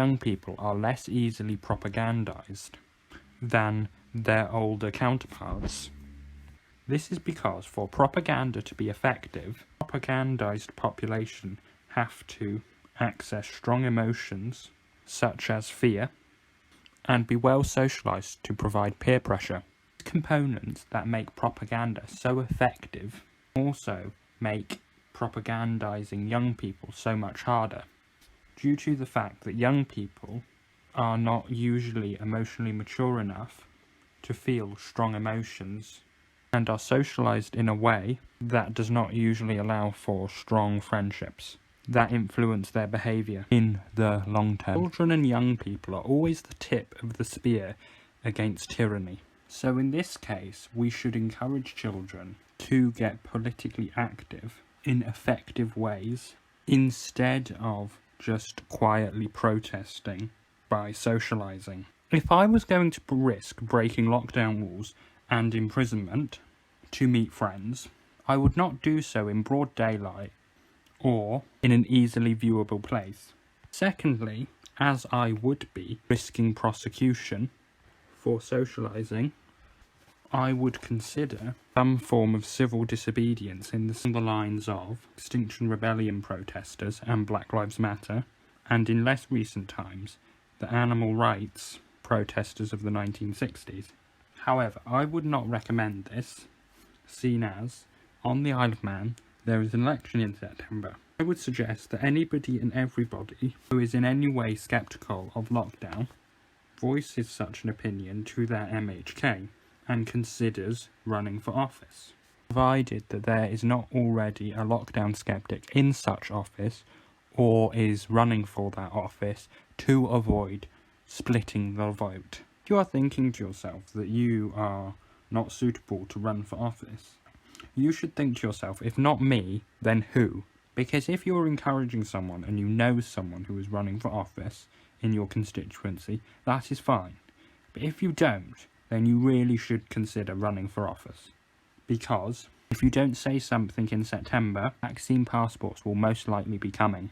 young people are less easily propagandized than their older counterparts. This is because for propaganda to be effective, propagandized population have to access strong emotions such as fear and be well socialized to provide peer pressure. Components that make propaganda so effective also make propagandizing young people so much harder, due to the fact that young people are not usually emotionally mature enough to feel strong emotions and are socialized in a way that does not usually allow for strong friendships that influence their behaviour in the long term. Children and young people are always the tip of the spear against tyranny. So in this case, we should encourage children to get politically active in effective ways instead of just quietly protesting by socialising. If I was going to risk breaking lockdown rules and imprisonment to meet friends, I would not do so in broad daylight or in an easily viewable place. Secondly, as I would be risking prosecution for socialising, I would consider some form of civil disobedience in the lines of Extinction Rebellion protesters and Black Lives Matter, and in less recent times, the animal rights protesters of the 1960s. However, I would not recommend this, seen as, on the Isle of Man, there is an election in September. I would suggest that anybody and everybody who is in any way sceptical of lockdown voices such an opinion to their MHK and considers running for office, provided that there is not already a lockdown skeptic in such office or is running for that office to avoid splitting the vote. If you are thinking to yourself that you are not suitable to run for office, you should think to yourself, if not me, then who? Because if you're encouraging someone and you know someone who is running for office in your constituency, that is fine. But if you don't, then you really should consider running for office. Because if you don't say something in September, vaccine passports will most likely be coming.